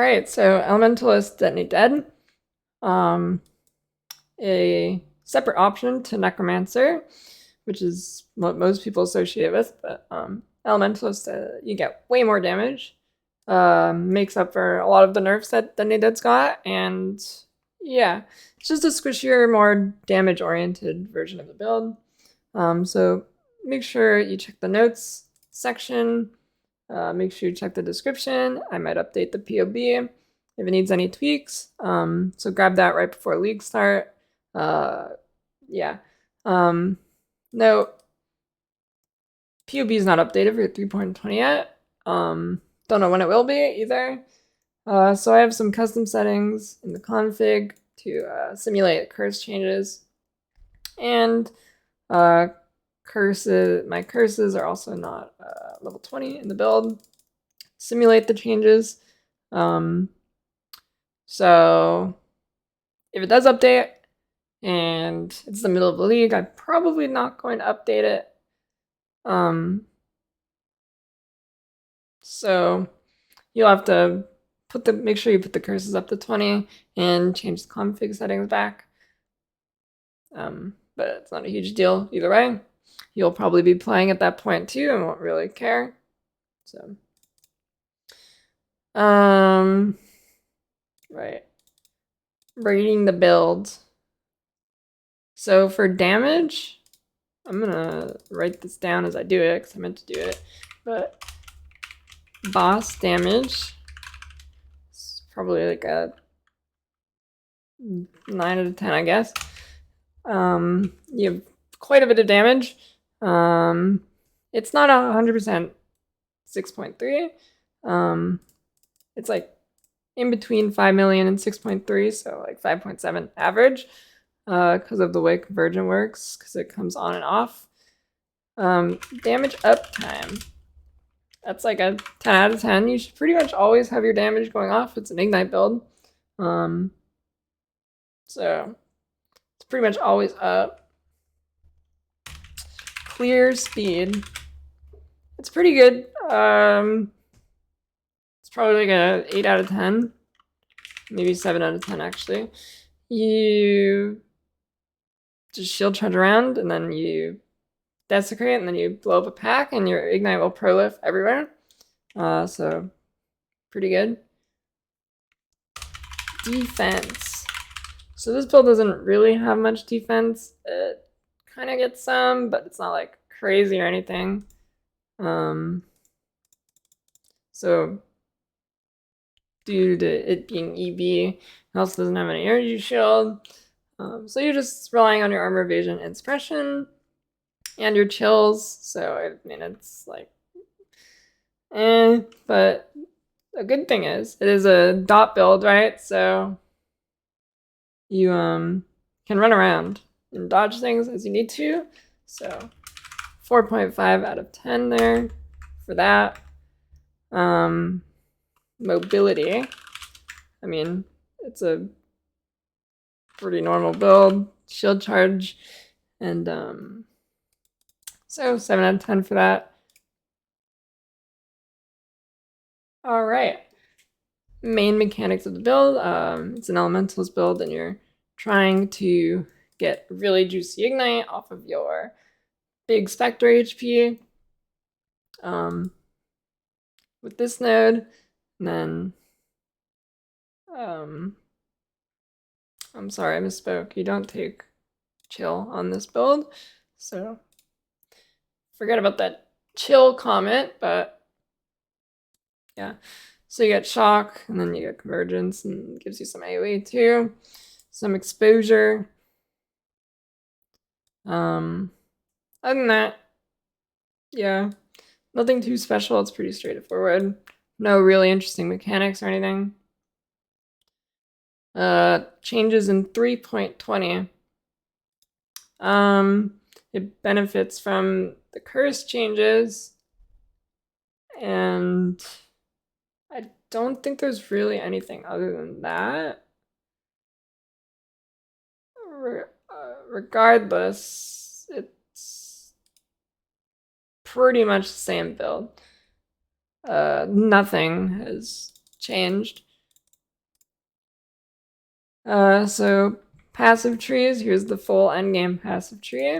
Alright, so Elementalist Detonate Dead. A separate option to Necromancer, which is what most people associate it with, but Elementalist, you get way more damage. Makes up for a lot of the nerfs that Detonate Dead's got, and yeah, it's just a squishier, more damage-oriented version of the build. So make sure you check the notes section. Make sure you check the description. I might update the POB if it needs any tweaks. So grab that right before league start. Yeah. Note, POB is not updated for 3.20 yet. Don't know when it will be either. So I have some custom settings in the config to simulate curse changes. And my curses are also not level 20 in the build. Simulate the changes. So if it does update and it's the middle of the league, I'm probably not going to update it. So you'll have to make sure you put the curses up to 20 and change the config settings back. But it's not a huge deal either way. You'll probably be playing at that point too and won't really care. So, right. Rating the build. So for damage, I'm gonna write this down as I do it because I meant to do it. But boss damage is probably like a 9 out of 10, I guess. You have quite a bit of damage. It's not 100% 6.3. It's like in between 5 million and 6.3, so like 5.7 average, because of the way conversion works, because it comes on and off. Damage uptime. That's like a 10 out of 10. You should pretty much always have your damage going off. It's an Ignite build. So it's pretty much always up. Clear speed. It's pretty good. It's probably like a 8 out of 10. Maybe 7 out of 10 actually. You just shield charge around and then you desecrate and then you blow up a pack and your Ignite will prolif everywhere. So pretty good. Defense. So this build doesn't really have much defense. It kind of gets some, but it's not like crazy or anything. So due to it being EB, it also doesn't have any energy shield. So you're just relying on your armor evasion and suppression and your chills. So I mean, it's like, but a good thing is it is a dot build, right? So you can run around and dodge things as you need to. So 4.5 out of 10 there for that. Mobility. I mean, it's a pretty normal build. Shield charge, and so 7 out of 10 for that. All right. Main mechanics of the build. It's an Elementalist build, and you're trying to get really juicy Ignite off of your big Spectre HP. With this node, and then I'm sorry, I misspoke. You don't take chill on this build, so forget about that chill comment, but yeah. So you get shock, and then you get convergence, and it gives you some AoE too, some exposure. Other than that, yeah, nothing too special. It's pretty straightforward. No really interesting mechanics or anything. Changes in 3.20. It benefits from the curse changes, and I don't think there's really anything other than that. Regardless, it's pretty much the same build. Nothing has changed. So passive trees, here's the full endgame passive tree.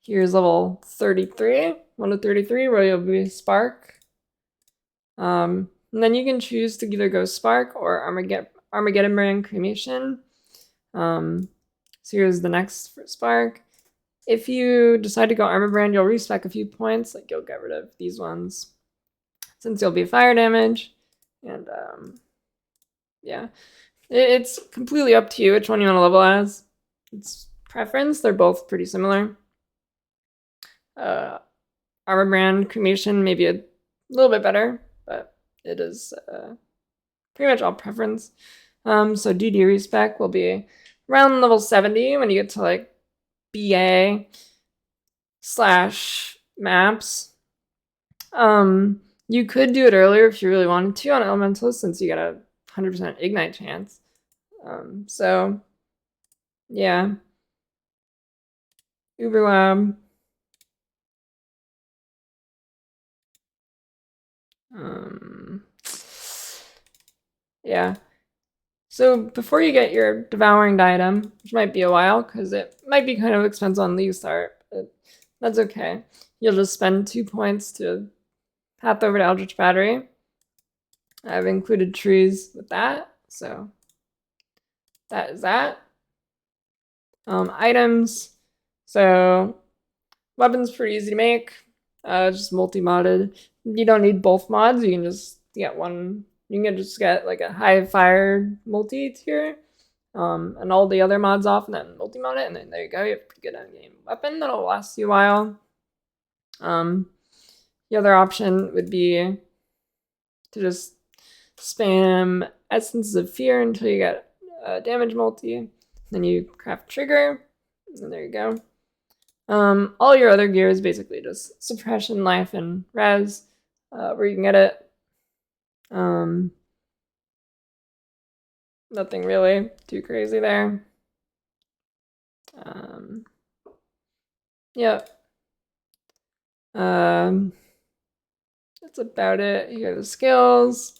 Here's level 33, 1 to 33, where you'll be Spark. And then you can choose to either go Spark or Armageddon Brand Cremation. So here's the next for Spark. If you decide to go Armor Brand, you'll respec a few points, like you'll get rid of these ones, since you'll be fire damage. And yeah, it's completely up to you which one you want to level as. It's preference, they're both pretty similar. Armor Brand Cremation maybe a little bit better, but it is pretty much all preference. So DD respec will be around level 70 when you get to like BA / maps. You could do it earlier if you really wanted to on Elementalist, since you get a 100% ignite chance. So yeah, Uberlab. Yeah. So before you get your devouring diadem, which might be a while because it might be kind of expensive on League Start, but that's okay. You'll just spend 2 points to path over to Eldritch Battery. I've included trees with that, so that is that. Items. So weapons pretty easy to make. Just multi-modded. You don't need both mods. You can just get one. You can just get like a high fire multi tier, and all the other mods off, and then multi-mod it, and then there you go. You have a pretty good end-game weapon that'll last you a while. The other option would be to just spam Essences of Fear until you get a damage multi. Then you craft Trigger, and there you go. All your other gear is basically just suppression, life, and res, where you can get it. Nothing really too crazy there. Yep. That's about it. Here are the skills.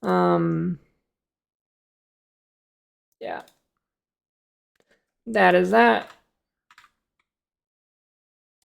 Yeah. That is that.